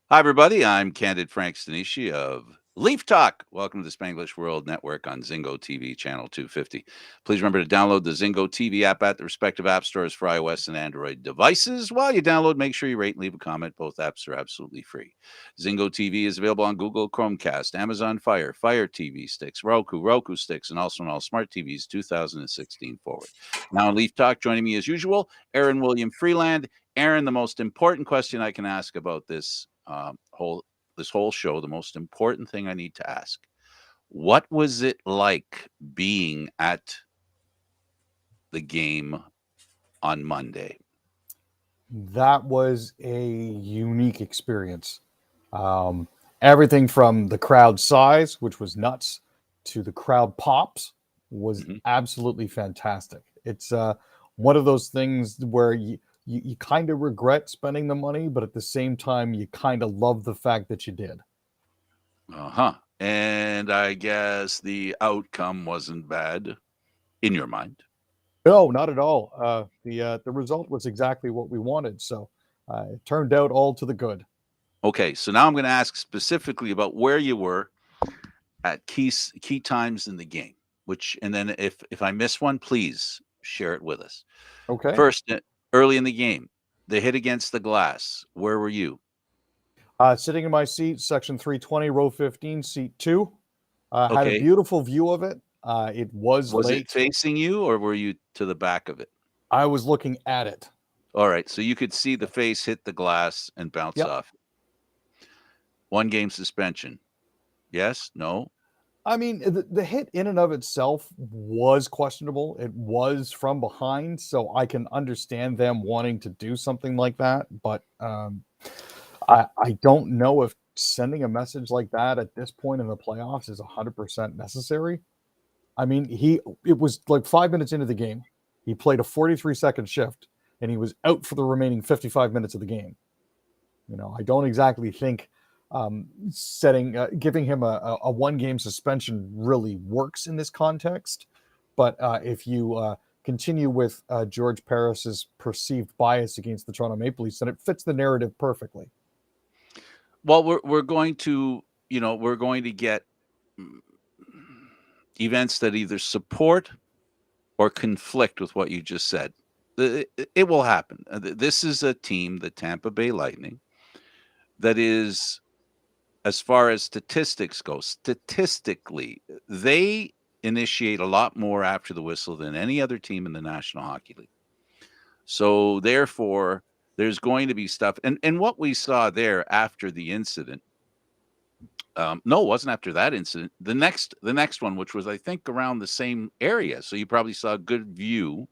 Hi, everybody. I'm Candid Stanisci of Leaf Talk. Welcome to the Spanglish World Network on Zingo TV, channel 250. Please remember to download the Zingo TV app at the respective app stores for iOS and Android devices. While you download, make sure you rate and leave a comment. Both apps are absolutely free. Zingo TV is available on Google Chromecast, Amazon Fire, Fire TV sticks, Roku sticks, and also on all smart TVs 2016 forward. Now, on Leaf Talk, joining me as usual, Aaron William Freeland. Aaron, the most important question I can ask about this whole show, the most important thing I need to ask: what was it like being at the game on Monday? That was a unique experience. Um, Everything from the crowd size, which was nuts, to the crowd pops was Mhm. absolutely fantastic. It's one of those things where you kind of regret spending the money, but at the same time, you kind of love the fact that you did. Uh-huh. And I guess the outcome wasn't bad in your mind. No, not at all. The result was exactly what we wanted, so it turned out all to the good. Okay, so now I'm going to ask specifically about where you were at key times in the game. Which, and then if I miss one, please share it with us. Okay. First, early in the game, the hit against the glass. Where were you? Sitting in my seat, section 320, row 15, seat two. Had a Okay, beautiful view of it. It was was it late. facing you or were you to the back of it? I was looking at it. All right, so you could see the face hit the glass and bounce Yep. off. One game suspension. Yes? No? I mean, the hit in and of itself was questionable. It was from behind, so I can understand them wanting to do something like that. But I don't know if sending a message like that at this point in the playoffs is 100% necessary. I mean, it was like 5 minutes into the game. He played a 43-second shift, and he was out for the remaining 55 minutes of the game. I don't exactly think giving him a one game suspension really works in this context. But if you continue with George Paris's perceived bias against the Toronto Maple Leafs, then it fits the narrative perfectly. Well, we're going to, we're going to get mm, events that either support or conflict with what you just said. It will happen. This is a team, the Tampa Bay Lightning, that is, as far as statistics go, statistically, they initiate a lot more after the whistle than any other team in the National Hockey League. So therefore, there's going to be stuff, and what we saw there after the incident. No, it wasn't after that incident. The next one, which was I think around the same area, so you probably saw a good view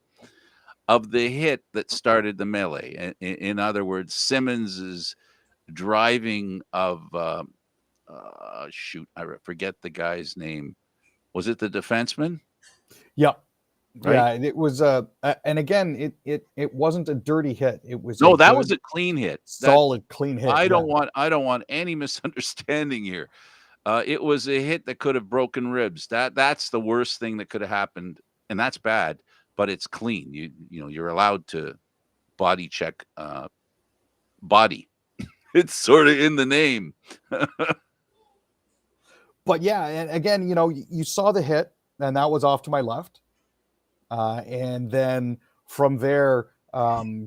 of the hit that started the melee. In other words, Simmons's driving of shoot, I forget the guy's name. Was it the defenseman? Yep. Right? Yeah, it was and again, it wasn't a dirty hit. It was a No, that was good, a clean hit. That solid, clean hit. I Yeah. don't want I don't want any misunderstanding here. It was a hit that could have broken ribs. That's the worst thing that could have happened, and that's bad. But it's clean. You're allowed to body check body. It's sort of in the name. But yeah, and again, you saw the hit, and that was off to my left. And then from there,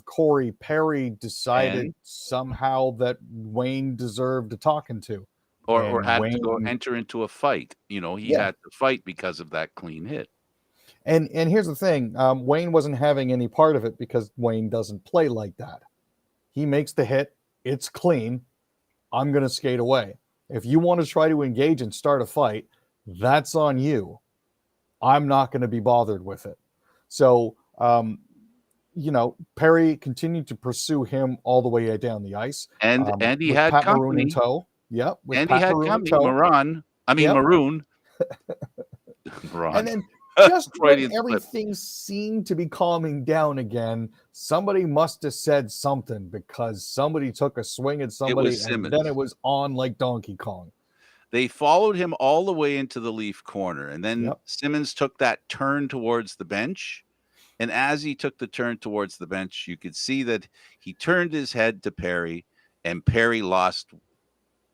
Corey Perry decided And somehow that Wayne deserved a talking to. or And had to go Wayne, enter into a fight. He yeah. had to fight because of that clean hit. And here's the thing, Wayne wasn't having any part of it because Wayne doesn't play like that. He makes the hit, it's clean. I'm going to skate away. If you want to try to engage and start a fight, that's on you. I'm not going to be bothered with it. So, Perry continued to pursue him all the way down the ice And he with had Pat Maroon in company. tow. Yep, with And he Pat had Maroon in company. tow. Yep. Maroon. And Maron. then just when Freudian slip. everything seemed to be calming down again, somebody must have said something because somebody took a swing at It somebody was and then it Simmons. was on like Donkey Kong. They followed him all the way into the Leaf corner, and then Yep. Simmons took that turn towards the bench. And as he took the turn towards the bench, you could see that he turned his head to Perry, and Perry lost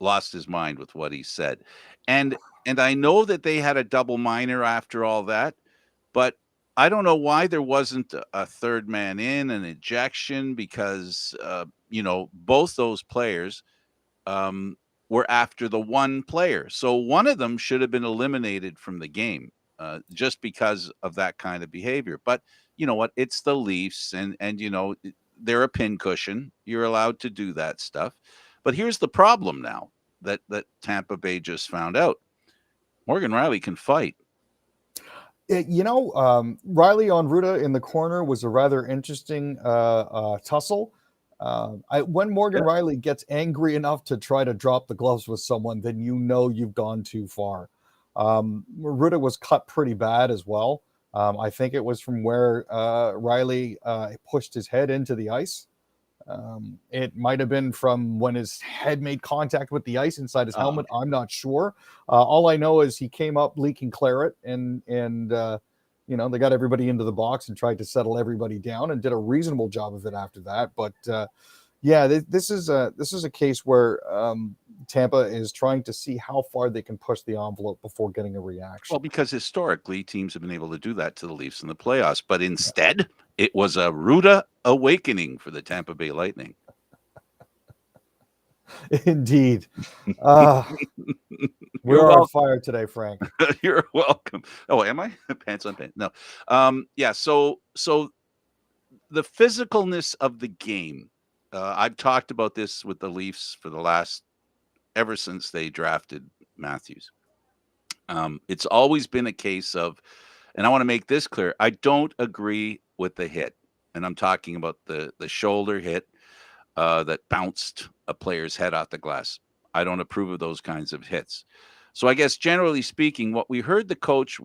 lost his mind with what he said. And I know that they had a double minor after all that, but I don't know why there wasn't a third man in, an ejection, because both those players um, were after the one player. So one of them should have been eliminated from the game just because of that kind of behavior. But you know what? It's the Leafs, and they're a pincushion. You're allowed to do that stuff. But here's the problem now that Tampa Bay just found out. Morgan Riley can fight. Riley on Ruda in the corner was a rather interesting tussle. When Morgan Riley gets angry enough to try to drop the gloves with someone, then you've gone too far. Ruda was cut pretty bad as well. I think it was from where Riley pushed his head into the ice. It might have been from when his head made contact with the ice inside his helmet. I'm not sure. All I know is he came up leaking claret, and they got everybody into the box and tried to settle everybody down and did a reasonable job of it after that. But this is a case where Tampa is trying to see how far they can push the envelope before getting a reaction. Well, because historically teams have been able to do that to the Leafs in the playoffs, but instead it was a Ruda awakening for the Tampa Bay Lightning. Indeed. We're on fire today, Frank. You're welcome. Oh, am I? Pants on pants. No. So the physicalness of the game. I've talked about this with the Leafs for ever since they drafted Matthews. It's always been a case of, and I want to make this clear, I don't agree with the hit. And I'm talking about the shoulder hit that bounced a player's head off the glass. I don't approve of those kinds of hits. So I guess generally speaking, what we heard the coach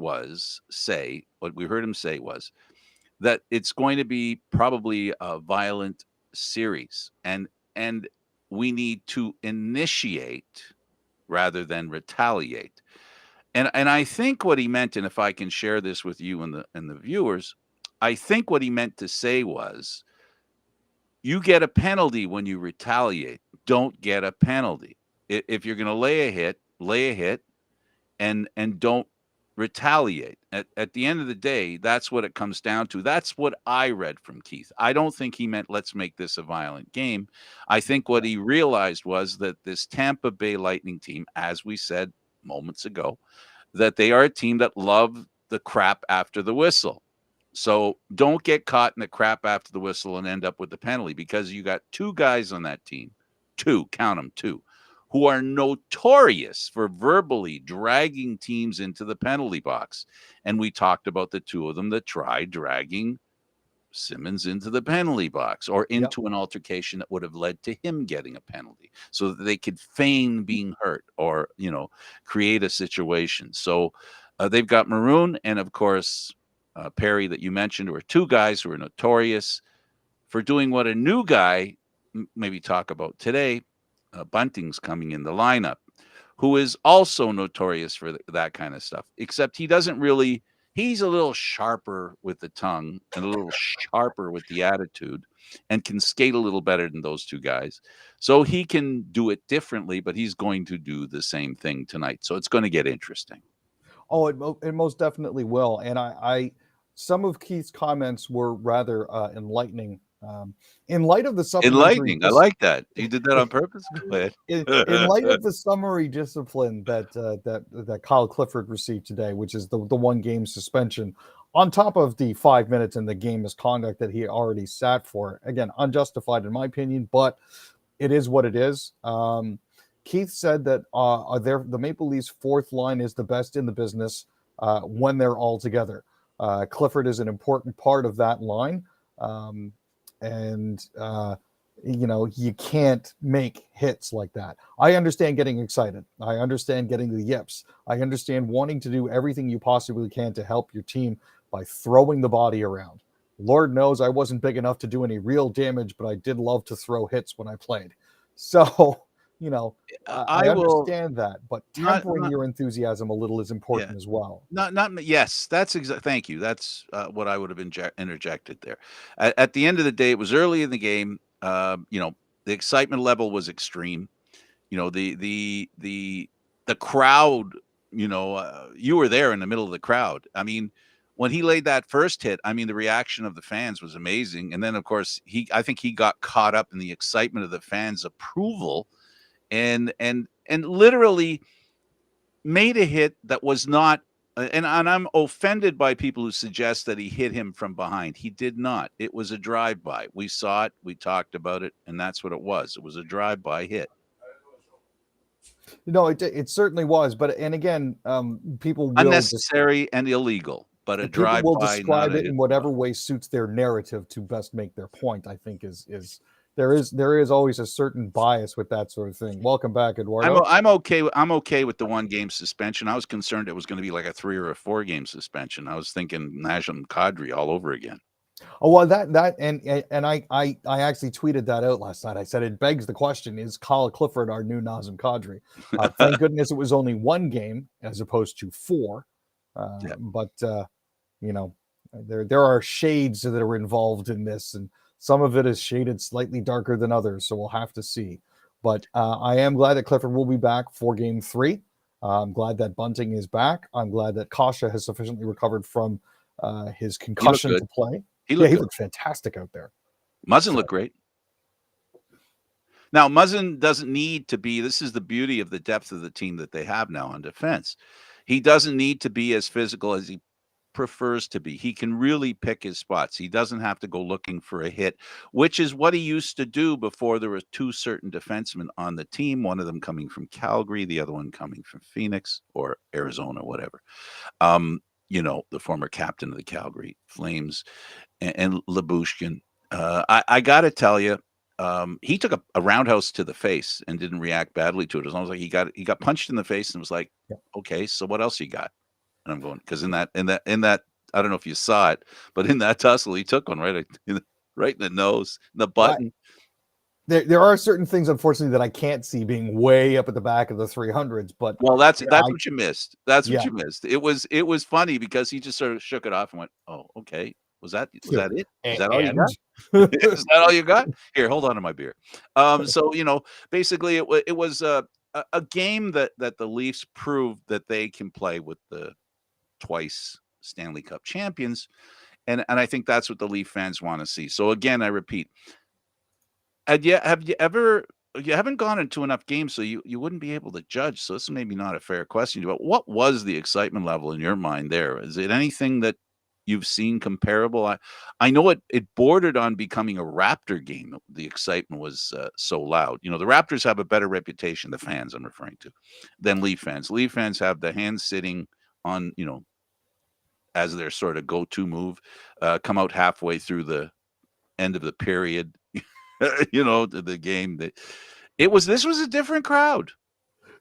say was that it's going to be probably a violent series, and we need to initiate rather than retaliate. And I think what he meant, and if I can share this with you and the viewers, I think what he meant to say was, you get a penalty when you retaliate. Don't get a penalty. If you're going to lay a hit, and don't retaliate. At the end of the day, that's what it comes down to. That's what I read from Keith. I don't think he meant let's make this a violent game. I think what he realized was that this Tampa Bay Lightning team, as we said moments ago, that they are a team that love the crap after the whistle. So don't get caught in the crap after the whistle and end up with the penalty, because you got two guys on that team, count them, two, who are notorious for verbally dragging teams into the penalty box. And we talked about the two of them that tried dragging Simmons into the penalty box or into an altercation that would have led to him getting a penalty, so that they could feign being hurt or, create a situation. So they've got Maroon and, of course, Perry that you mentioned, were two guys who are notorious for doing what a new guy maybe talk about today. Bunting's coming in the lineup, who is also notorious for that kind of stuff, except he doesn't really, he's a little sharper with the tongue and a little sharper with the attitude, and can skate a little better than those two guys. So he can do it differently, but he's going to do the same thing tonight. So it's going to get interesting. Oh, it most definitely will. And I some of Keith's comments were rather enlightening. In light of the supplementary, enlightening, I like that. You did that on purpose. Go ahead. In light of the summary discipline that Kyle Clifford received today, which is the 1 game suspension, on top of the 5 minutes in the game misconduct that he already sat for. Again, unjustified in my opinion, but it is what it is. Keith said that the Maple Leafs' fourth line is the best in the business when they're all together. Clifford is an important part of that line. You can't make hits like that. I understand getting excited. I understand getting the yips. I understand wanting to do everything you possibly can to help your team by throwing the body around. Lord knows I wasn't big enough to do any real damage, but I did love to throw hits when I played. So, I understand that, but tempering your enthusiasm a little is important as well. Yes, that's exactly. Thank you. That's what I would have interjected there. At the end of the day, it was early in the game. The excitement level was extreme. the crowd, you were there in the middle of the crowd. I mean, when he laid that first hit, I mean, the reaction of the fans was amazing. And then, of course, I think he got caught up in the excitement of the fans' approval, and literally made a hit that was not. And I'm offended by people who suggest that he hit him from behind. He did not. It was a drive-by. We saw it. We talked about it, and that's what it was. It was a drive-by hit. It certainly was. But and again, people will Unnecessary and illegal, but a people will drive-by, not describe a it hit in and run. whatever way suits their narrative to best make their point. I think is there is always a certain bias with that sort of thing. Welcome back, Eduardo. I'm okay with the 1-game suspension. I was concerned it was going to be like a 3 or a 4-game suspension. I was thinking Najim Kadri all over again. Oh well, and I actually tweeted that out last night. I said it begs the question: is Kyle Clifford our new Nazem Kadri? Thank goodness it was only 1 game as opposed to 4. Yeah. But you know, there are shades that are involved in this, and some of it is shaded slightly darker than others. So we'll have to see. But I am glad that Clifford will be back for Game 3. I'm glad that Bunting is back. I'm glad that Kasha has sufficiently recovered from his He looked concussion good. to play. He Yeah, looked he good. looked fantastic out there. Muzzin So, looked great. Now, Muzzin doesn't need to be. This is the beauty of the depth of the team that they have now on defense. He doesn't need to be as physical as he prefers to be. He can really pick his spots. He doesn't have to go looking for a hit, which is what he used to do before there were 2 certain defensemen on the team, one of them coming from Calgary, the other one coming from Phoenix or Arizona, whatever. The former captain of the Calgary Flames and Labushkin. I got to tell you, he took a roundhouse to the face and didn't react badly to it. As long as like he got punched in the face and was like, yeah. okay, so what else you got? And I'm going because in that I don't know if you saw it, but in that tussle he took one right in the nose, the button. There are certain things, unfortunately, that I can't see being way up at the back of the 300s. But Well, that's yeah, that's what you missed. That's what yeah, you missed. It was funny because he just sort of shook it off and went, "Oh, okay. Was that it? Is that all you and got? Is that all you got? Here, hold on to my beer." So basically, it was a game that the Leafs proved that they can play with the twice Stanley Cup champions, and I think that's what the Leaf fans want to see. So again, I repeat, you haven't gone into enough games, so you wouldn't be able to judge. So this is maybe not a fair question, but what was the excitement level in your mind there? Is it anything that you've seen comparable? I know it bordered on becoming a Raptor game. The excitement was so loud. The Raptors have a better reputation, the fans I'm referring to, than Leaf fans. Leaf fans have the hands sitting on, as their sort of go-to move, come out halfway through the end of the period, the game. This was a different crowd.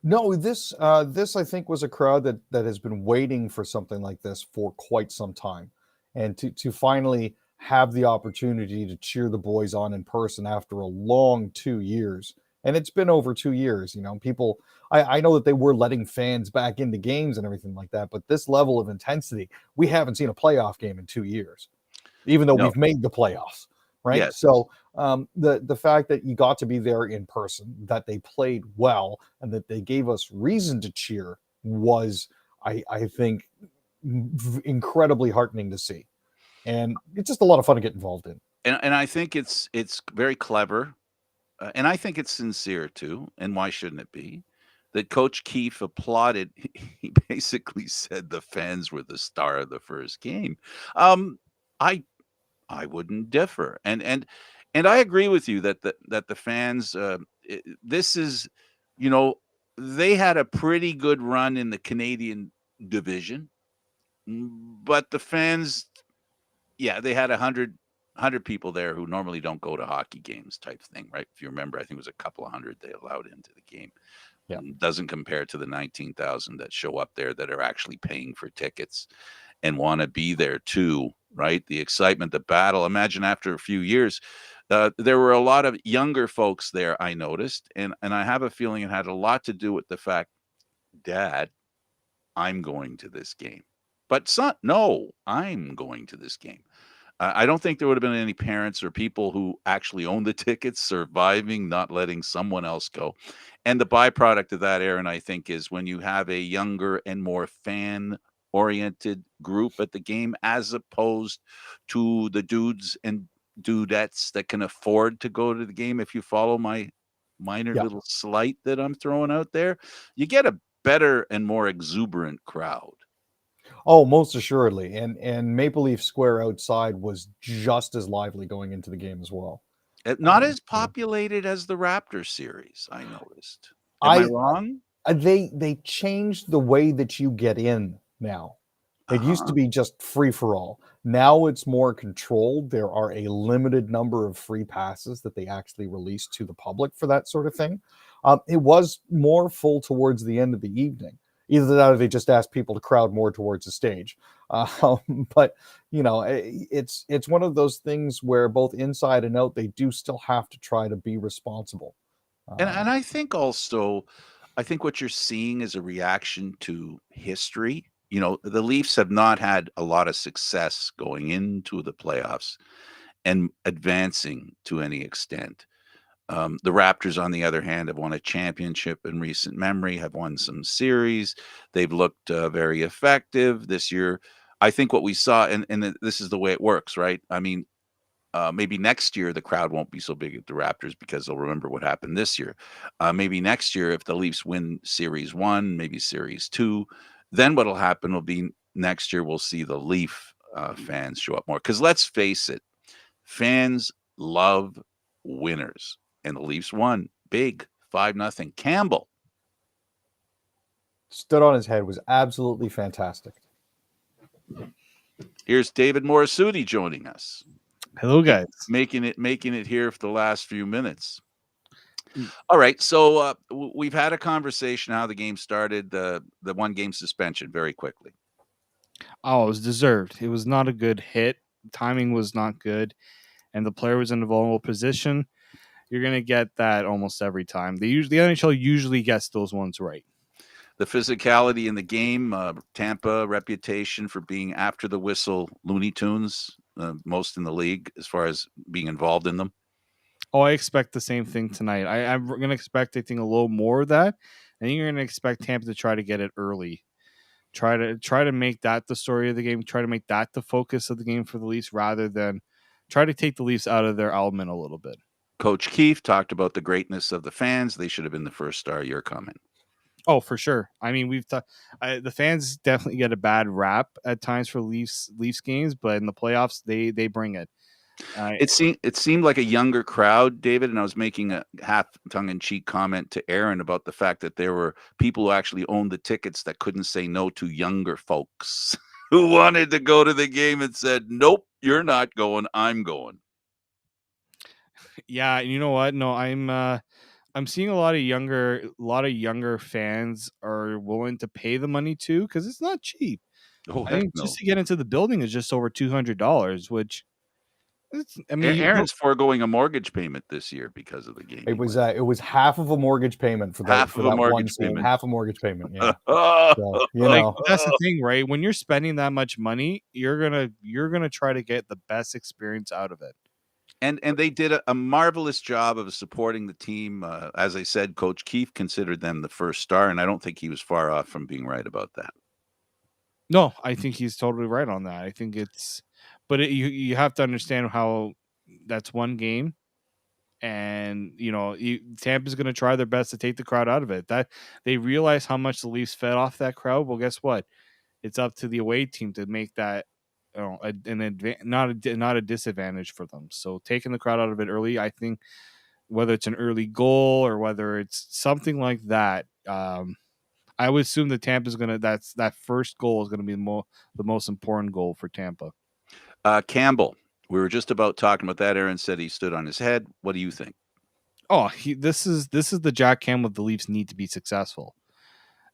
no, this I think was a crowd that has been waiting for something like this for quite some time, and to finally have the opportunity to cheer the boys on in person after a long 2 years. And it's been over 2 years. People. I know that they were letting fans back into games and everything like that, but this level of intensity, we haven't seen a playoff game in 2 years, even though No. we've made the playoffs, right? Yes. So the fact that you got to be there in person, that they played well, and that they gave us reason to cheer was, I think, incredibly heartening to see, and it's just a lot of fun to get involved in. And I think it's very clever, and I think it's sincere too. And why shouldn't it be? That Coach Keefe applauded. He basically said the fans were the star of the first game. I I wouldn't differ, and I agree with you that the fans. This is, you know, they had a pretty good run in the Canadian division, but the fans, yeah, they had 100 people there who normally don't go to hockey games, type thing, right? If you remember, I think it was a couple of hundred they allowed into the game. Yeah. Doesn't compare to the 19,000 that show up there that are actually paying for tickets and want to be there too, right? The excitement, the battle. Imagine after a few years, there were a lot of younger folks there, I noticed. And I have a feeling it had a lot to do with the fact, Dad, I'm going to this game. But son, no, I'm going to this game. I don't think there would have been any parents or people who actually own the tickets surviving, not letting someone else go. And the byproduct of that, Aaron, I think, is when you have a younger and more fan-oriented group at the game, as opposed to the dudes and dudettes that can afford to go to the game. If you follow my minor Yeah. little slight that I'm throwing out there, you get a better and more exuberant crowd. Oh, most assuredly. And Maple Leaf Square outside was just as lively going into the game as well. Not as So populated as the Raptors series, I noticed. Am I I wrong? they changed the way that you get in now. It used to Uh-huh. be just free for all. Now it's more controlled. There are a limited number of free passes that they actually release to the public for that sort of thing. It was more full towards the end of the evening. Either that or they just asked people to crowd more towards the stage. But it's one of those things where both inside and out, they do still have to try to be responsible. And Um, I think also, I think what you're seeing is a reaction to history. You know, the Leafs have not had a lot of success going into the playoffs and advancing to any extent. The Raptors, on the other hand, have won a championship in recent memory, have won some series. They've looked very effective this year. I think what we saw, and this is the way it works, right? I mean, maybe next year the crowd won't be so big at the Raptors because they'll remember what happened this year. Maybe next year, if the Leafs win Series One, maybe Series Two, then what'll happen will be next year we'll see the Leaf fans show up more. Because let's face it, fans love winners, and the Leafs won big 5-0. Campbell. Stood on his head, was absolutely fantastic. Here's David Morisuti joining us. Hello, guys. Making it here for the last few minutes. All right, so we've had a conversation how the game started. The one game suspension very quickly. Oh, it was deserved. It was not a good hit. Timing was not good, and the player was in a vulnerable position. You're gonna get that almost every time. The NHL usually gets those ones right. The physicality in the game, Tampa reputation for being after the whistle Looney Tunes, most in the league as far as being involved in them. Oh, I expect the same thing tonight. I'm gonna expect I think a little more of that. I think you're gonna expect Tampa to try to get it early. Try to make that the story of the game. Try to make that the focus of the game for the Leafs rather than try to take the Leafs out of their element a little bit. Coach Keefe talked about the greatness of the fans. They should have been the first star. Your comment. Oh, for sure. I mean, the fans definitely get a bad rap at times for Leafs games, but in the playoffs, they bring it. It seemed like a younger crowd, David, and I was making a half tongue-in-cheek comment to Aaron about the fact that there were people who actually owned the tickets that couldn't say no to younger folks who wanted to go to the game and said, "Nope, you're not going. I'm going." Yeah, you know what? No, I'm seeing a lot of younger fans are willing to pay the money too because it's not cheap. Oh, I heck think no. just to get into the building is just over $200, which I mean, Aaron's foregoing a mortgage payment this year because of the game It he was went. it was half of a mortgage payment for Half of a that one mortgage scene. payment. Half a mortgage payment, yeah. So like that's the thing, right? When you're spending that much money, you're gonna try to get the best experience out of it. And they did a marvelous job of supporting the team. As I said, Coach Keefe considered them the first star, and I don't think he was far off from being right about that. No, I think he's totally right on that. I think but you have to understand how that's one game, and Tampa's going to try their best to take the crowd out of it. That they realize how much the Leafs fed off that crowd. Well, guess what? It's up to the away team to make that not a disadvantage for them. So taking the crowd out of it early, I think, whether it's an early goal or whether it's something like that. I would assume that Tampa's that first goal is gonna be the most important goal for Tampa. Campbell, we were just about talking about that. Aaron said he stood on his head. What do you think? Oh, this is the Jack Campbell the Leafs need to be successful.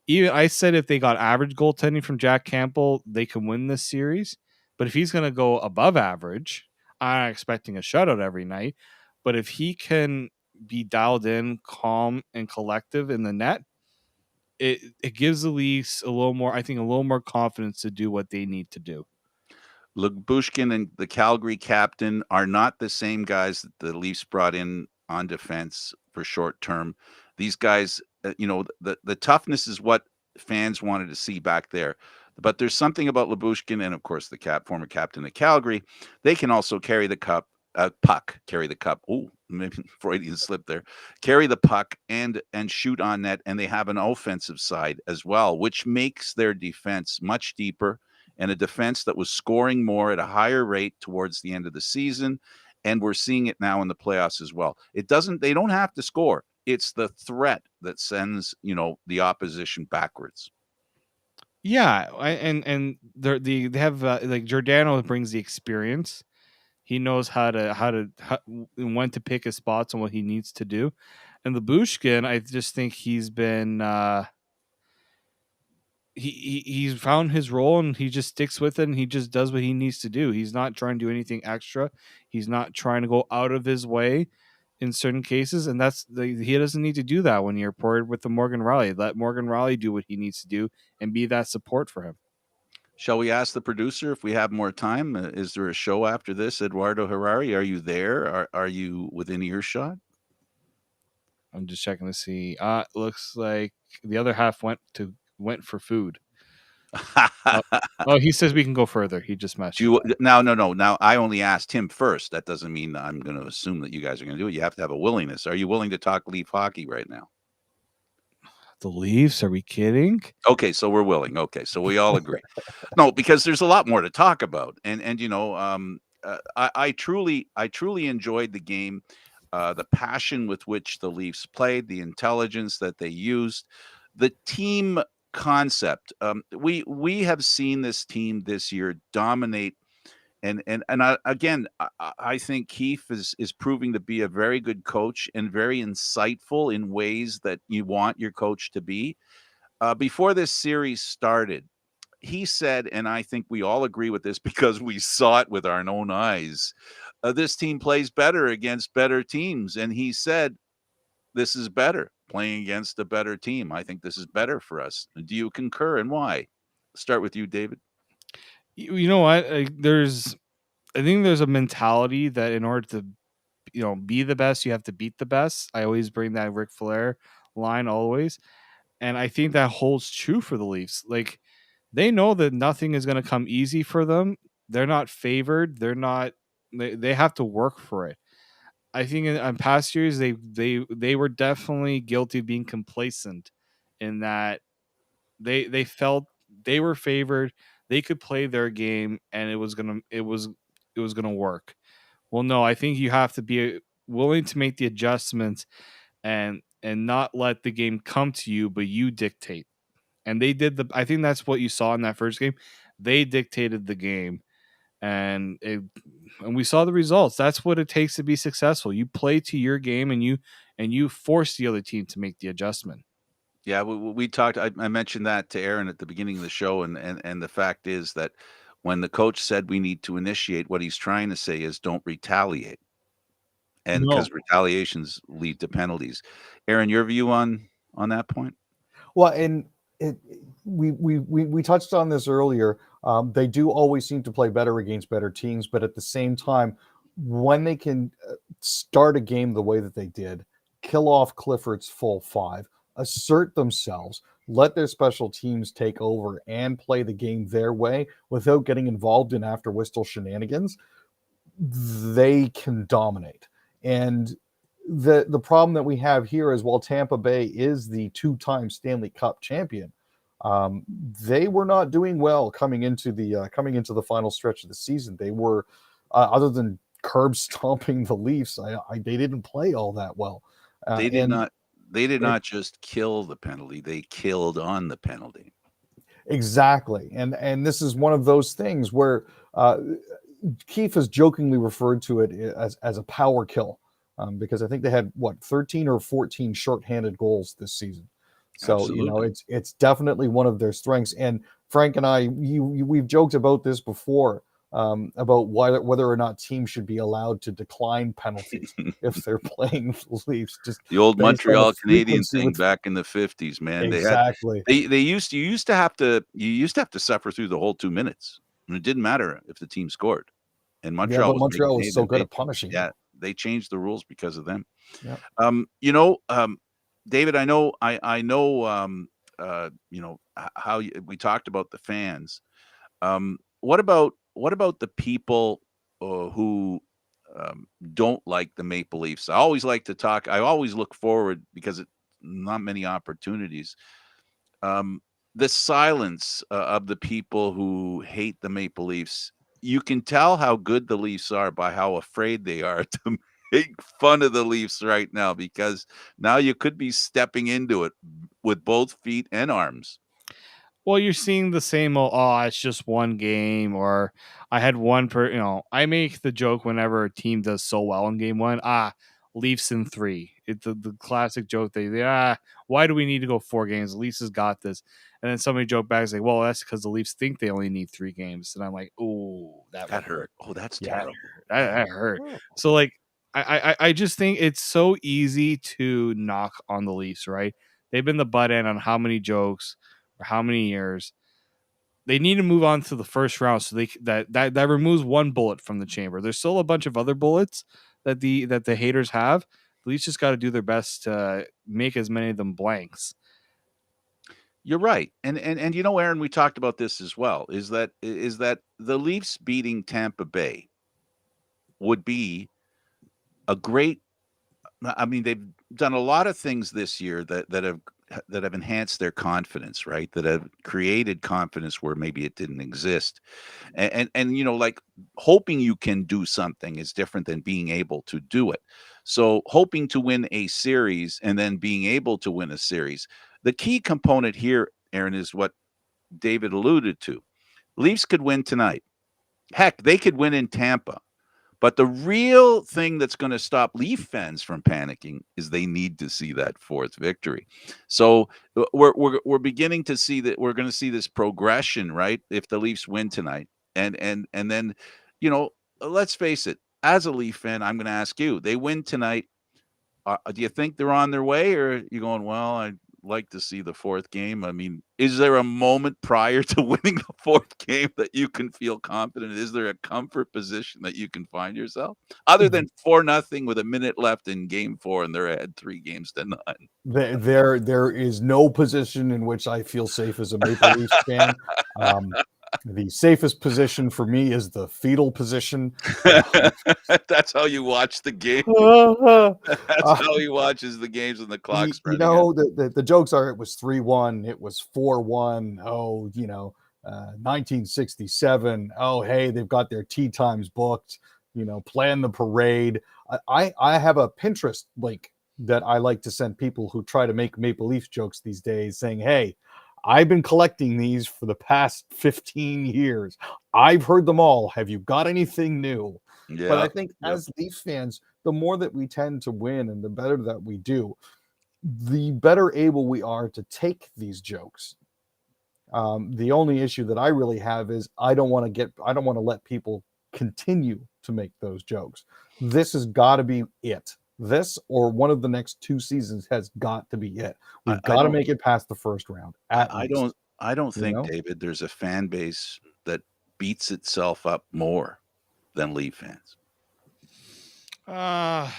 Even I said if they got average goaltending from Jack Campbell, they can win this series. But if he's going to go above average, I'm not expecting a shutout every night. But if he can be dialed in, calm, and collective in the net, it gives the Leafs a little more confidence to do what they need to do. Lyubushkin and the Calgary captain are not the same guys that the Leafs brought in on defense for short term. These guys, the toughness is what fans wanted to see back there. But there's something about Lyubushkin and, of course, the former captain of Calgary. They can also carry the puck, carry the cup. Oh, maybe Freudian slip there. Carry the puck and shoot on net, and they have an offensive side as well, which makes their defense much deeper, and a defense that was scoring more at a higher rate towards the end of the season. And we're seeing it now in the playoffs as well. They don't have to score. It's the threat that sends, the opposition backwards. Yeah, and they have like Giordano brings the experience. He knows how when to pick his spots and what he needs to do. And the Bushkin, I just think he's been he's found his role and he just sticks with it and he just does what he needs to do. He's not trying to do anything extra. He's not trying to go out of his way in certain cases, and he doesn't need to do that when you're paired with the Morgan Riley. Let Morgan Riley do what he needs to do and be that support for him. Shall we ask the producer if we have more time? Is there a show after this? Eduardo Harari, are you there? Are you within earshot? I'm just checking to see. Looks like the other half went for food. Oh, he says we can go further. He just messaged. No. Now, I only asked him first. That doesn't mean I'm going to assume that you guys are going to do it. You have to have a willingness. Are you willing to talk Leaf hockey right now? The Leafs? Are we kidding? Okay, so we're willing. Okay, so we all agree. No, because there's a lot more to talk about, and I truly enjoyed the game, the passion with which the Leafs played, the intelligence that they used, the team concept. We have seen this team this year dominate. I think Keefe is proving to be a very good coach and very insightful in ways that you want your coach to be. Before this series started, he said, and I think we all agree with this because we saw it with our own eyes, this team plays better against better teams. And he said, this is better, playing against a better team. I think this is better for us. Do you concur, and why? Start with you, David. You know what? I think there's a mentality that in order to, be the best, you have to beat the best. I always bring that Ric Flair line always. And I think that holds true for the Leafs. Like, they know that nothing is going to come easy for them. They're not favored. They have to work for it. I think in past years, they were definitely guilty of being complacent in that they felt they were favored. They could play their game and it was gonna work. Well, no, I think you have to be willing to make the adjustments and not let the game come to you, but you dictate. And they did I think that's what you saw in that first game. They dictated the game, and we saw the results. That's what it takes to be successful. You play to your game, and you force the other team to make the adjustment. Yeah, we talked. I mentioned that to Aaron at the beginning of the show, and the fact is that when the coach said we need to initiate, what he's trying to say is don't retaliate, and No. because retaliations lead to penalties. Aaron, your view on that point? Well, and we touched on this earlier. They do always seem to play better against better teams, but at the same time, when they can start a game the way that they did, kill off Clifford's full five, assert themselves, let their special teams take over and play the game their way without getting involved in after whistle shenanigans, they can dominate. And the problem that we have here is, while Tampa Bay is the two-time Stanley Cup champion, they were not doing well coming into the final stretch of the season. They were, other than curb stomping the Leafs, they didn't play all that well. They did not. They did not just kill the penalty; they killed on the penalty. Exactly, and this is one of those things where Keefe has jokingly referred to it as a power kill, because I think they had 13 or 14 shorthanded goals this season. So Absolutely. it's definitely one of their strengths. And Frank and I, we've joked about this before, about whether or not teams should be allowed to decline penalties if they're playing the Leafs. Just the old Montreal Canadiens thing with... back in the 50s, man. Exactly. You used to have to suffer through the whole 2 minutes. And it didn't matter if the team scored. And Yeah, Montreal but was making Montreal was hay. so good at punishing Yeah, you. they changed the rules because of them. Yeah. David, I know, how we talked about the fans. What about the people who don't like the Maple Leafs? I always like to talk. I always look forward because not many opportunities. Um, the silence of the people who hate the Maple Leafs. You can tell how good the Leafs are by how afraid they are to make fun of the Leafs right now, because now you could be stepping into it with both feet and arms. Well, you're seeing the same old, oh, it's just one game, or I had one I make the joke whenever a team does so well in game one, Leafs in 3. It's the classic joke. Why do we need to go 4 games? The Leafs has got this. And then somebody joke back and say, well, that's because the Leafs think they only need 3 games. And I'm like, oh, that That would hurt. hurt. Oh, that's Yeah, terrible. that hurt. So like I just think it's so easy to knock on the Leafs, right? They've been the butt end on how many jokes or how many years. They need to move on to the first round, so that removes one bullet from the chamber. There's still a bunch of other bullets that the haters have. The Leafs just got to do their best to make as many of them blanks. You're right. And Aaron, we talked about this as well, is that the Leafs beating Tampa Bay would be a great. I mean, they've done a lot of things this year that have enhanced their confidence, right? That have created confidence where maybe it didn't exist. And like, hoping you can do something is different than being able to do it. So hoping to win a series and then being able to win a series. The key component here, Aaron, is what David alluded to. Leafs could win tonight. Heck, they could win in Tampa. But the real thing that's going to stop Leaf fans from panicking is they need to see that fourth victory. So we're beginning to see that we're going to see this progression, right? If the Leafs win tonight, and then, let's face it. As a Leaf fan, I'm going to ask you: they win tonight. Do you think they're on their way, or are you going, well, I'd like to see the fourth game? I mean, is there a moment prior to winning the fourth game that you can feel confident? Is there a comfort position that you can find yourself other than 4-0 with a minute left in game 4 and they're ahead 3-0 There is no position in which I feel safe as a Maple Leafs fan. The safest position for me is the fetal position. That's how you watch the game. That's how he watches the games when the clock's running. The jokes are it was 3-1, it was 4-1. 1967. Oh, hey, they've got their tea times booked. Plan the parade. I have a Pinterest link that I like to send people who try to make Maple Leaf jokes these days, saying, hey, I've been collecting these for the past 15 years. I've heard them all. Have you got anything new? Yeah. But I think as Leafs fans, the more that we tend to win and the better that we do, the better able we are to take these jokes. The only issue that I really have is I don't want to let people continue to make those jokes. This has got to be it. This or one of the next 2 seasons has got to be it. We've got to make it past the first round. I don't think, David, there's a fan base that beats itself up more than Leaf fans. I've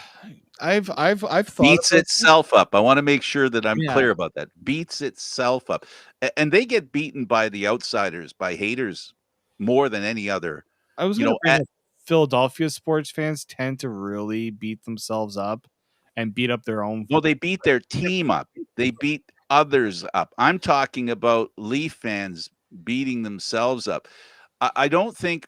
thought beats itself up. I want to make sure that I'm Yeah. clear about that. Beats itself up, and they get beaten by the outsiders, by haters, more than any other. I was going to bring up Philadelphia sports fans tend to really beat themselves up and beat up their own. No, they beat their team up. They beat others up. I'm talking about Leaf fans beating themselves up. I don't think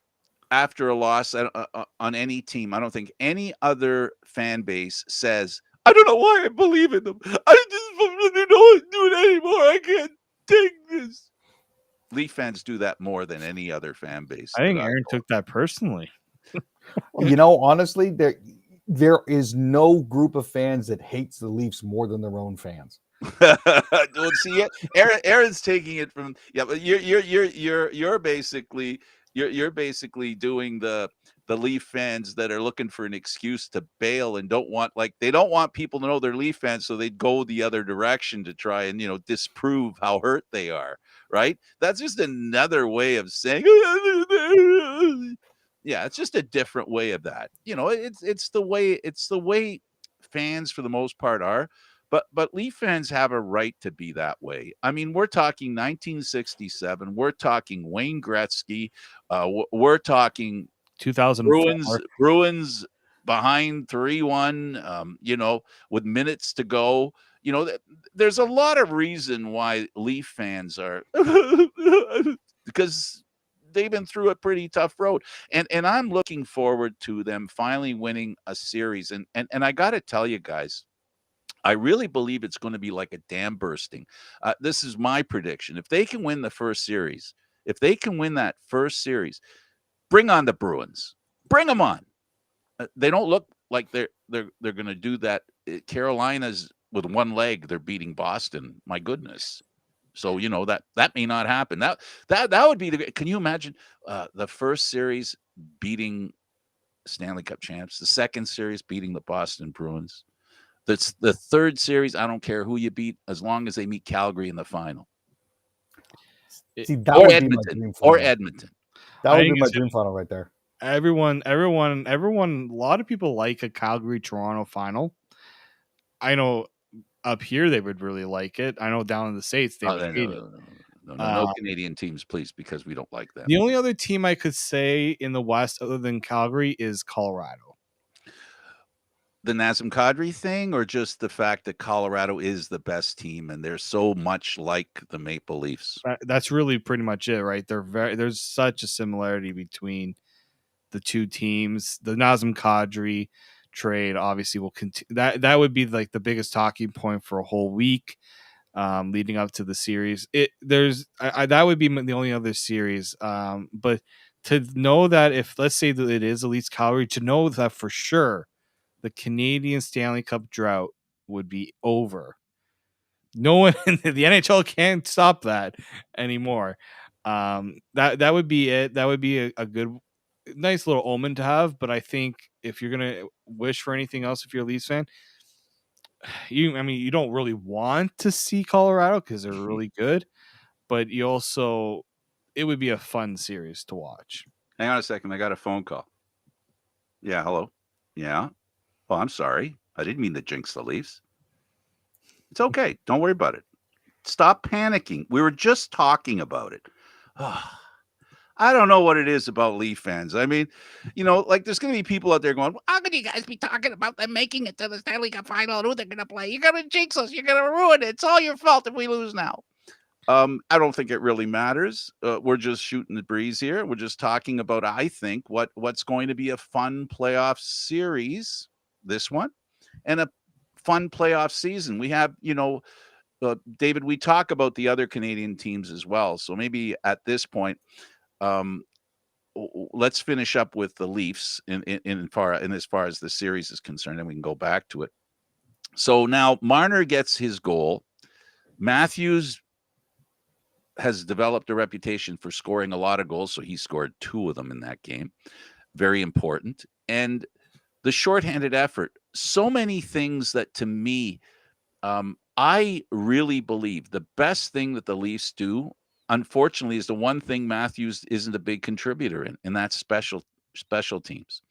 after a loss on any team, I don't think any other fan base says, I don't know why I believe in them. I just don't do it anymore. I can't take this. Leaf fans do that more than any other fan base. I think Aaron took that personally. Honestly, there is no group of fans that hates the Leafs more than their own fans. Don't see it. Aaron's taking it from but you're basically doing the the Leaf fans that are looking for an excuse to bail and don't want people to know they're Leaf fans, so they'd go the other direction to try and disprove how hurt they are. Right? That's just another way of saying. Yeah, it's just a different way of that. It's the way fans for the most part are. But Leaf fans have a right to be that way. I mean, we're talking 1967. We're talking Wayne Gretzky. We're talking 2004. Bruins behind 3-1. With minutes to go. There's a lot of reason why Leaf fans are because they've been through a pretty tough road, and I'm looking forward to them finally winning a series. And I got to tell you guys, I really believe it's going to be like a dam bursting. This is my prediction. If they can win the first series, if they can win that first series, bring on the Bruins. Bring them on. They don't look like they're going to do that. Carolina's with one leg. They're beating Boston. My goodness. So that may not happen. That would be the. Can you imagine the first series beating Stanley Cup champs, the second series beating the Boston Bruins? That's the third series. I don't care who you beat, as long as they meet Calgary in the final. See, that would be my dream final. Or Edmonton. That would be my dream final right there. Everyone. A lot of people like a Calgary-Toronto final. I know up here they would really like it. I know down in the States they would hate it. No Canadian teams, please, because we don't like them. The only other team I could say in the West other than Calgary is Colorado. The Nazem Kadri thing, or just the fact that Colorado is the best team and they're so much like the Maple Leafs? That's really pretty much it, right? There's such a similarity between the two teams. The Nazem Kadri trade obviously will continue. That would be like the biggest talking point for a whole week leading up to the series. That would be the only other series. But to know that if, let's say that it is at least Calgary, to know that for sure the Canadian Stanley Cup drought would be over. No one in the NHL can't stop that anymore. That would be it. That would be a good, nice little omen to have. But I think if you're gonna wish for anything else, if you're a Leafs fan, you don't really want to see Colorado because they're really good, but it would be a fun series to watch. Hang on a second. I got a phone call. Yeah. Hello. Yeah. Oh, I'm sorry. I didn't mean to jinx the Leafs. It's okay. Don't worry about it. Stop panicking. We were just talking about it. I don't know what it is about Leaf fans. I mean, there's going to be people out there going, well, how can you guys be talking about them making it to the Stanley Cup final and who they're going to play? You're going to jinx us. You're going to ruin it. It's all your fault if we lose now. I don't think it really matters. We're just shooting the breeze here. We're just talking about, I think, what's going to be a fun playoff series, this one, and a fun playoff season. We have, David, we talk about the other Canadian teams as well. So maybe at this point, let's finish up with the Leafs in as far as the series is concerned, and we can go back to it. So now Marner gets his goal. Matthews has developed a reputation for scoring a lot of goals, so he scored 2 of them in that game. Very important. And the shorthanded effort, so many things that to me, I really believe the best thing that the Leafs do, unfortunately, is the one thing Matthews isn't a big contributor in, and that's special teams.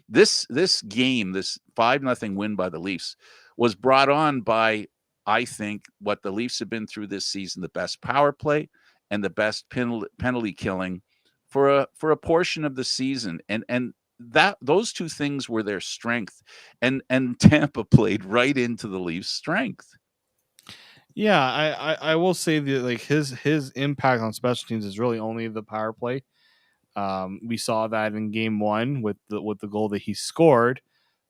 This game, this 5-0 win by the Leafs, was brought on by, I think, what the Leafs have been through this season, the best power play and the best penalty killing for a portion of the season. And that those two things were their strength. And Tampa played right into the Leafs' strength. Yeah, I will say that like his impact on special teams is really only the power play. We saw that in game 1 with the goal that he scored.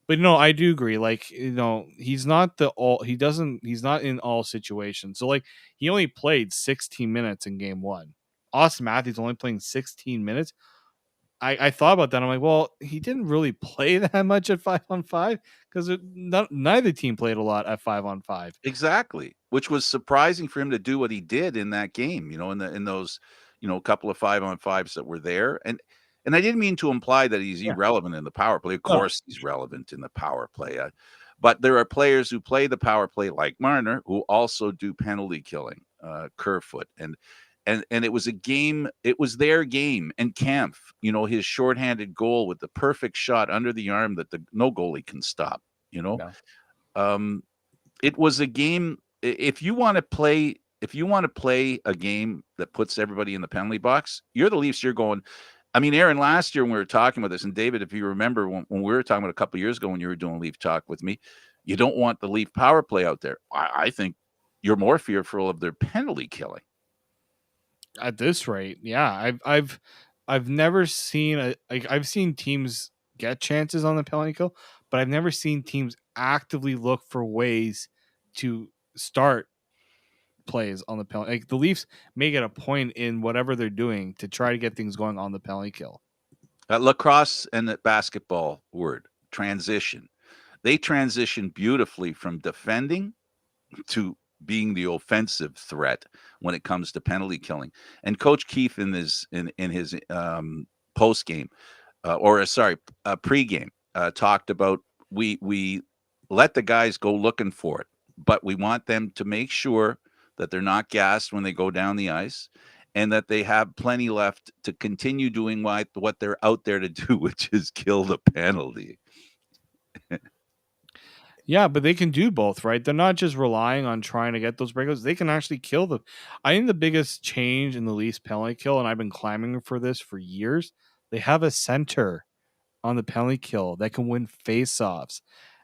But I do agree. Like, he's not he's not in all situations. So like he only played 16 minutes in game 1. Austin Matthews only playing 16 minutes. I thought about that. I'm like, well, he didn't really play that much at 5-on-5 because neither team played a lot at 5-on-5. Exactly, which was surprising for him to do what he did in that game. In those couple of 5-on-5s that were there, And I didn't mean to imply that he's Yeah. irrelevant in the power play. Of No. course, he's relevant in the power play. But there are players who play the power play like Marner who also do penalty killing, Kerfoot, and it was a game. It was their game. And Kampf, his shorthanded goal with the perfect shot under the arm that no goalie can stop. No. It was a game. If you want to play a game that puts everybody in the penalty box, you're the Leafs. You're going. I mean, Aaron, last year when we were talking about this, and David, if you remember when we were talking about a couple of years ago when you were doing Leaf Talk with me, you don't want the Leaf power play out there. I think you're more fearful of their penalty killing. At this rate, yeah, I've never seen I've seen teams get chances on the penalty kill, but I've never seen teams actively look for ways to start plays on the penalty. Like the Leafs make it a point in whatever they're doing to try to get things going on the penalty kill. Lacrosse and the basketball word transition. They transition beautifully from defending to being the offensive threat when it comes to penalty killing. And Coach Keefe in his post game, pregame, talked about we let the guys go looking for it, but we want them to make sure that they're not gassed when they go down the ice, and that they have plenty left to continue doing what they're out there to do, which is kill the penalty. Yeah, but they can do both, right? They're not just relying on trying to get those breakouts. They can actually kill them. I think the biggest change in the Leafs penalty kill, and I've been clamoring for this for years, they have a center on the penalty kill that can win faceoffs.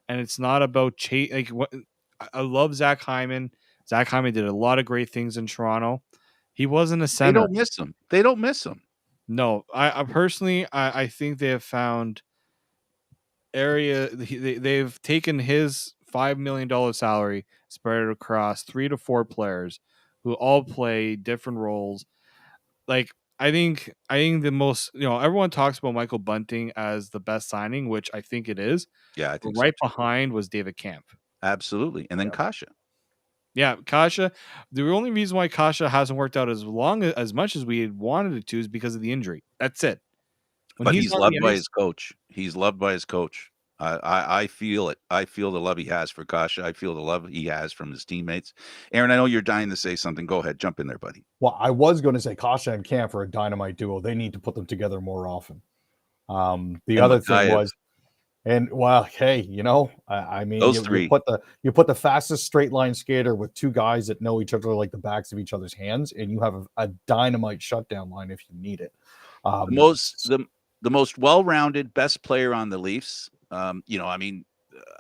And it's not about I love Zach Hyman. Zach Hyman did a lot of great things in Toronto. He wasn't a They center. don't miss them. They don't miss them. No, I personally, I think they have found they've taken his $5 million salary, spread it across 3 to 4 players who all play different roles. Like I think the most, everyone talks about Michael Bunting as the best signing, which I think it is. Yeah, I But think so right too. behind was David Camp. Absolutely. And then Kasha. Yeah, Kasha. The only reason why Kasha hasn't worked out as much as we had wanted it to is because of the injury. That's it. But he's loved by his coach. He's loved by his coach. I feel it. I feel the love he has for Kasha. I feel the love he has from his teammates. Aaron, I know you're dying to say something. Go ahead. Jump in there, buddy. Well, I was going to say Kasha and Camp are a dynamite duo. They need to put them together more often. The other thing was, and well, hey, I mean, those three. You put the fastest straight line skater with two guys that know each other like the backs of each other's hands, and you have a dynamite shutdown line if you need it. The most well-rounded, best player on the Leafs.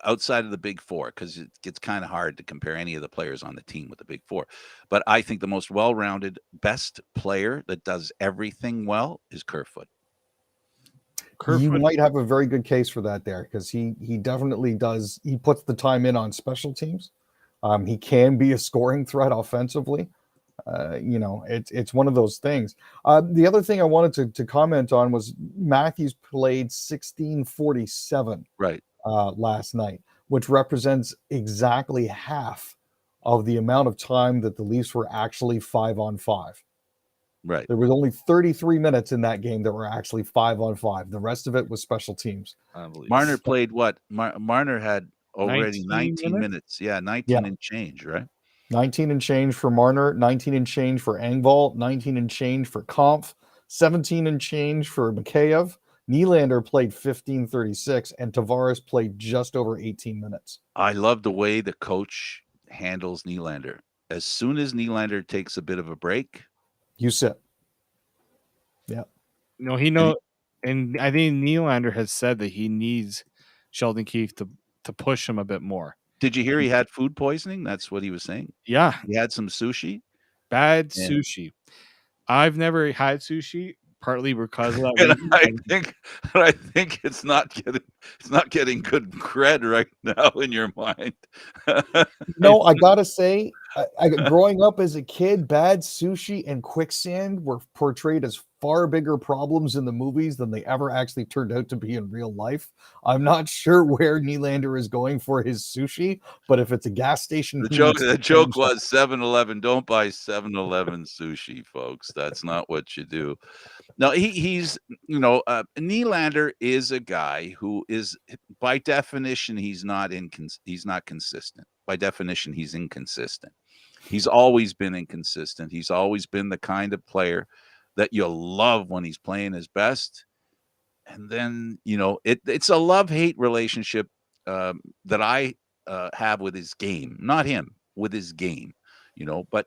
Outside of the big four, because it gets kind of hard to compare any of the players on the team with the big four. But I think the most well-rounded, best player that does everything well is Kerfoot. You might have a very good case for that there, because he definitely does. He puts the time in on special teams. He can be a scoring threat offensively. It's one of those things. The other thing I wanted to comment on was Matthews played 16:47 right last night, which represents exactly half of the amount of time that the Leafs were actually 5-on-5. Right. There was only 33 minutes in that game that were actually 5-on-5. The rest of it was special teams. Marner played what? Marner had already 19 minutes. Yeah, 19 and change, right? 19 and change for Marner, 19 and change for Engvall, 19 and change for Kampf, 17 and change for Mikheyev. Nylander played 15:36, and Tavares played just over 18 minutes. I love the way the coach handles Nylander. As soon as Nylander takes a bit of a break, you sit. Yeah. No, he knows, and I think Nylander has said that he needs Sheldon Keefe to push him a bit more. Did you hear he had food poisoning? That's what he was saying. Yeah. He had some sushi. Bad sushi. I've never had sushi, partly because of that. I think it's not getting good cred right now in your mind. No, I gotta say, growing up as a kid, bad sushi and quicksand were portrayed as far bigger problems in the movies than they ever actually turned out to be in real life. I'm not sure where Nylander is going for his sushi, but if it's a gas station, The he joke, needs to the joke change was 7-Eleven. Don't buy 7-Eleven sushi, folks. That's not what you do. No, he's Nylander is a guy who is, by definition, he's not consistent. By definition, he's inconsistent. He's always been inconsistent. He's always been the kind of player that you'll love when he's playing his best, and then it's a love-hate relationship that I have with his game, not him, with his game. But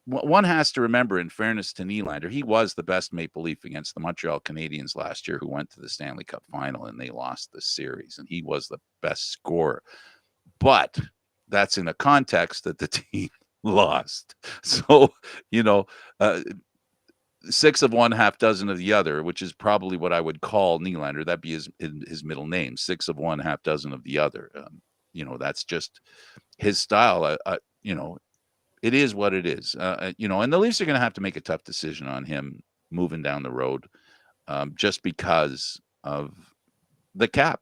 one has to remember, in fairness to Nylander, he was the best Maple Leaf against the Montreal Canadiens last year, who went to the Stanley Cup final, and they lost the series, and he was the best scorer. But that's in a context that the team lost. So, 6 of one, half dozen of the other, which is probably what I would call Nylander. That'd be his middle name. 6 of one, half dozen of the other. That's just his style. It is what it is. And the Leafs are going to have to make a tough decision on him moving down the road, just because of the cap.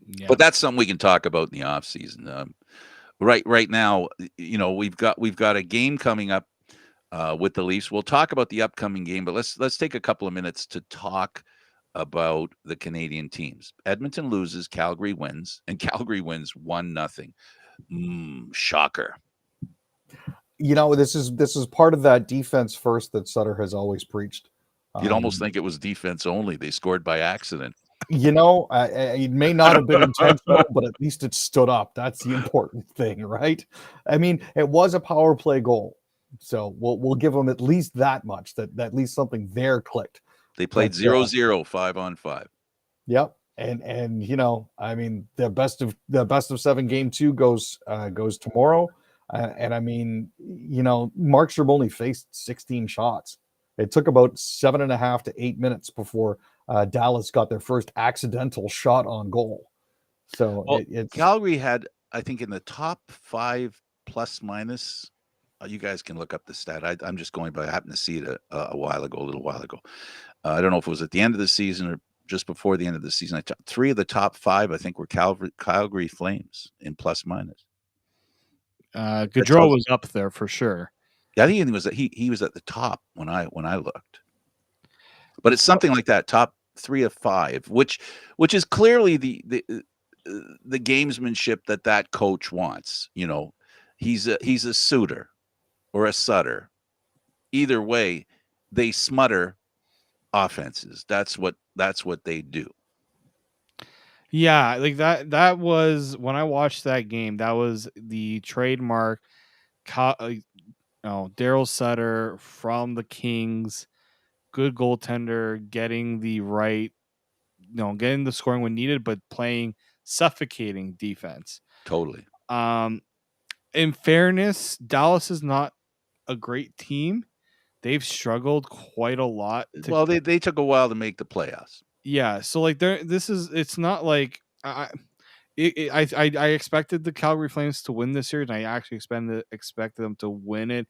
Yeah. But that's something we can talk about in the offseason. Right now, we've got a game coming up with the Leafs. We'll talk about the upcoming game, but let's take a couple of minutes to talk about the Canadian teams. Edmonton loses, Calgary wins, and Calgary wins 1-0. Shocker. This is part of that defense first that Sutter has always preached. You'd almost think it was defense only. They scored by accident. It may not have been intentional, but at least it stood up. That's the important thing, right? I mean, it was a power play goal, so we'll give them at least that much. That at least something there clicked. They played 0-0, 5-on-5. Yep, and I mean, the best of 7 game 2 goes tomorrow, and I mean, Markstrom only faced 16 shots. It took about 7.5 to 8 minutes before Dallas got their first accidental shot on goal. So Calgary had, I think, in the top 5 plus minus. You guys can look up the stat. I'm just going by. I happened to see it a little while ago. I don't know if it was at the end of the season or just before the end of the season. 3 of the top 5, I think, were Calgary Flames in plus minus. Gaudreau was up there for sure. Yeah, I think he was at the top when I looked. But it's something like that, top 3 of 5, which is clearly the gamesmanship that coach wants. He's a Suter or a Sutter. Either way, they smutter offenses. That's what they do. Yeah, like that was, when I watched that game, that was the trademark Daryl Sutter from the Kings, good goaltender, getting the right, getting the scoring when needed, but playing suffocating defense. Totally. In fairness, Dallas is not a great team. They've struggled quite a lot. They took a while to make the playoffs. Yeah, so it's not like I expected the Calgary Flames to win this series, and I actually expected them to win it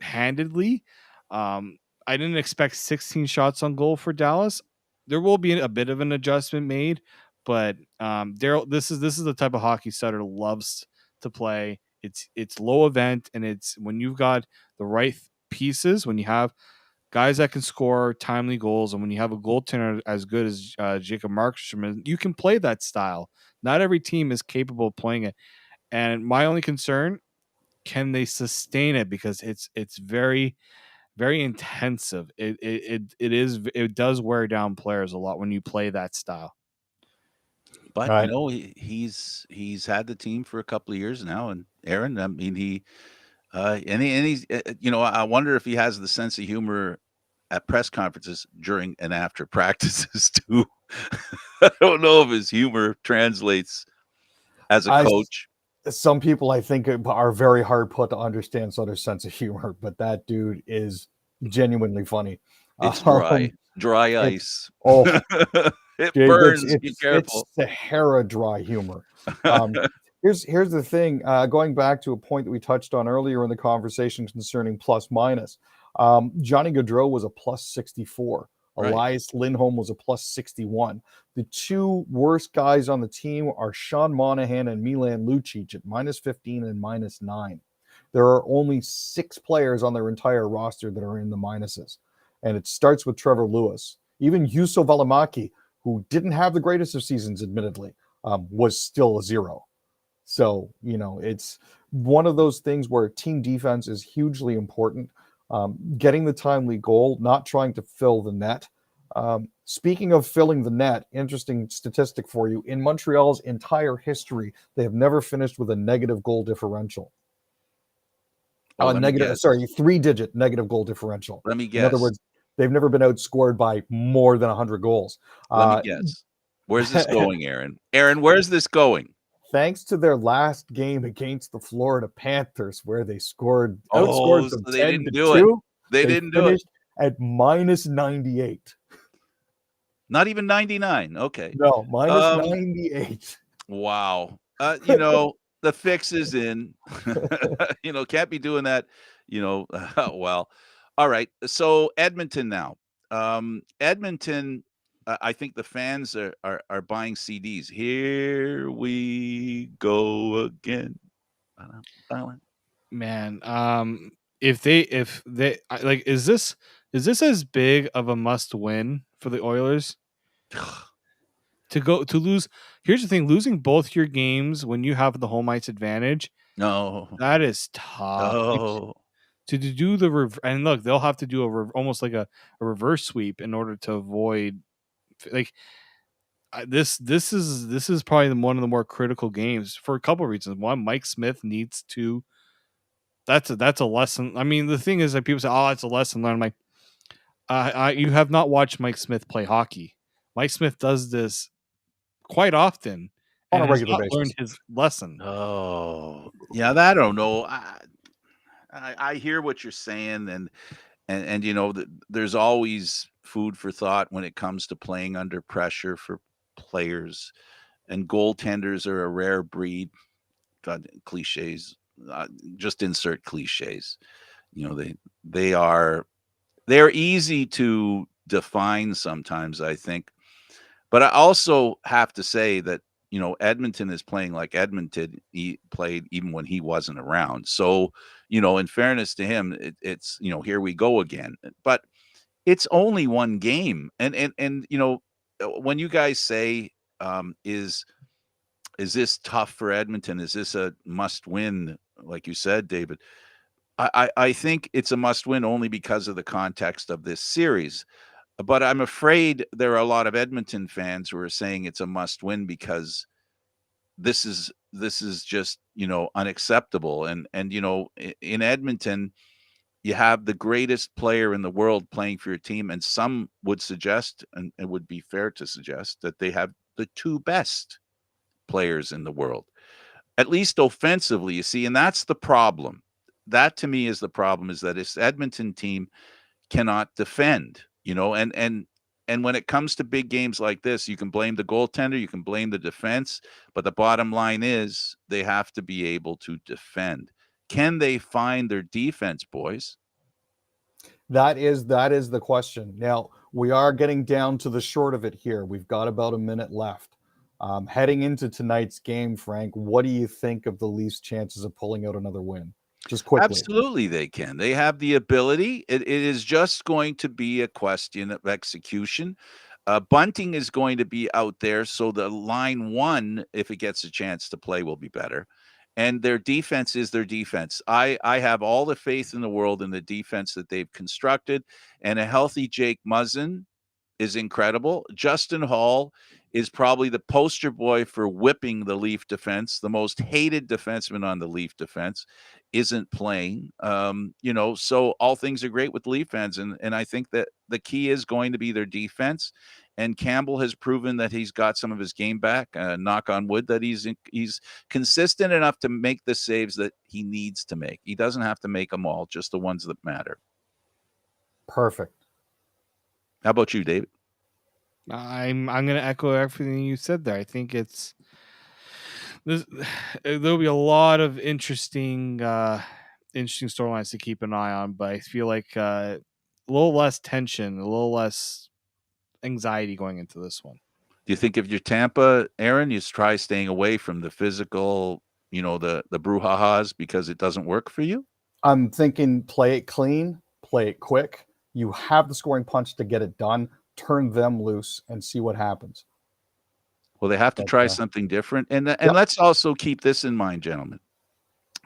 handedly. I didn't expect 16 shots on goal for Dallas. There will be a bit of an adjustment made, but Daryl, this is the type of hockey Sutter loves to play. It's low event, and it's when you've got the right pieces, when you have guys that can score timely goals, and when you have a goaltender as good as Jacob Markstrom, you can play that style. Not every team is capable of playing it. And my only concern, can they sustain it? Because it's very, very intensive. It does wear down players a lot when you play that style. But he's had the team for a couple of years now, and Aaron, I mean, he's I wonder if he has the sense of humor at press conferences during and after practices too. I don't know if his humor translates as a coach. Some people, I think, are very hard put to understand Sutter's sense of humor, but that dude is genuinely funny. It's dry ice. It Jay, burns. Be careful. It's Sahara dry humor. Here's the thing. Going back to a point that we touched on earlier in the conversation concerning plus minus, Johnny Gaudreau was a plus 64. Right. Elias Lindholm was a plus 61. The two worst guys on the team are Sean Monahan and Milan Lucic at minus 15 and minus 9. There are only 6 players on their entire roster that are in the minuses. And it starts with Trevor Lewis. Even Juuso Valimaki, who didn't have the greatest of seasons, admittedly, was still a 0. So, it's one of those things where team defense is hugely important. Getting the timely goal, not trying to fill the net. Speaking of filling the net, interesting statistic for you. In Montreal's entire history, they have never finished with a negative goal differential. Let me guess. 3-digit negative goal differential. Let me In other guess. words, they've never been outscored by more than 100 goals. Let me guess. Where's this going, Aaron? Aaron, where's this going? Thanks to their last game against the Florida Panthers, where they outscored them so they 10 didn't to do 2. it. They didn't do it. Finished at minus 98. Not even 99. Okay. No, minus 98. Wow. The fix is in. Can't be doing that. Well, all right. So Edmonton now. Edmonton. I think the fans are buying CDs. Here we go again. Man, if they like, is this as big of a must win for the Oilers to lose? Here's the thing: losing both your games when you have the home ice advantage, No, that is tough. oh, To do the and look, they'll have to do almost like a reverse sweep in order to avoid like. This is probably one of the more critical games for a couple of reasons. One, Mike Smith needs to. That's a lesson. I mean, the thing is that people say, "Oh, it's a lesson learned." I'm like, you have not watched Mike Smith play hockey. Mike Smith does this quite often On and a has regular not basis. learned his lesson. oh, yeah. I don't know. I hear what you're saying, and there's always food for thought when it comes to playing under pressure for players, and goaltenders are a rare breed. God, cliches. Just insert cliches. They're easy to define sometimes, I think. But I also have to say that Edmonton is playing like Edmonton he played even when he wasn't around. So in fairness to him, it's here we go again. But it's only one game, and when you guys say is this tough for Edmonton? Is this a must win? Like you said, David, I think it's a must win only because of the context of this series. But I'm afraid there are a lot of Edmonton fans who are saying it's a must win because this is just unacceptable. And in Edmonton, you have the greatest player in the world playing for your team, and some would suggest, and it would be fair to suggest, that they have the two best players in the world, at least offensively, you see. And that's the problem. That to me is the problem, is that this Edmonton team cannot defend, and when it comes to big games like this, you can blame the goaltender, you can blame the defense, but the bottom line is they have to be able to defend. Can they find their defense, boys? That is the question. Now, we are getting down to the short of it here. We've got about a minute left. Heading into tonight's game, Frank, what do you think of the Leafs' chances of pulling out another win? Just quickly. Absolutely, they can. They have the ability. It is just going to be a question of execution. Bunting is going to be out there, so the line one, if it gets a chance to play, will be better. And their defense is their defense. I have all the faith in the world in the defense that they've constructed, and a healthy Jake Muzzin is incredible. Justin Hall is probably the poster boy for whipping the Leaf defense. The most hated defenseman on the Leaf defense isn't playing. So all things are great with Leaf fans, and I think that the key is going to be their defense. And Campbell has proven that he's got some of his game back. Knock on wood, that he's consistent enough to make the saves that he needs to make. He doesn't have to make them all, just the ones that matter. Perfect. How about you, David? I'm going to echo everything you said there. I think there'll be a lot of interesting interesting storylines to keep an eye on, but I feel like a little less tension, a little less anxiety going into this one. Do you think if you're Tampa, Aaron, you try staying away from the physical, the brouhahas because it doesn't work for you? I'm thinking play it clean, play it quick. You have the scoring punch to get it done. Turn them loose and see what happens. Well, they have to But, try something different. And Yep. let's also keep this in mind, gentlemen.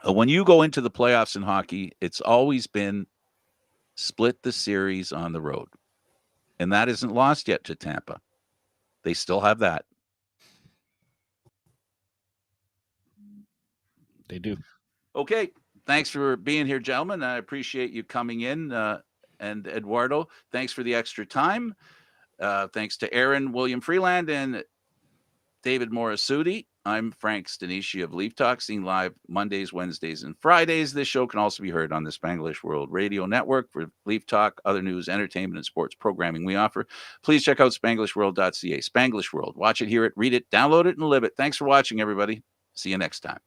When you go into the playoffs in hockey, it's always been split the series on the road. And that isn't lost yet to Tampa. They still have that. They do. Okay. Thanks for being here, gentlemen. I appreciate you coming in. And Eduardo, thanks for the extra time. Thanks to Aaron, William Freeland, and David Morisuti. I'm Frank Stanisci of Leaf Talk, seen live Mondays, Wednesdays, and Fridays. This show can also be heard on the Spanglish World Radio Network for Leaf Talk, other news, entertainment, and sports programming we offer. Please check out spanglishworld.ca. Spanglish World. Watch it, hear it, read it, download it, and live it. Thanks for watching, everybody. See you next time.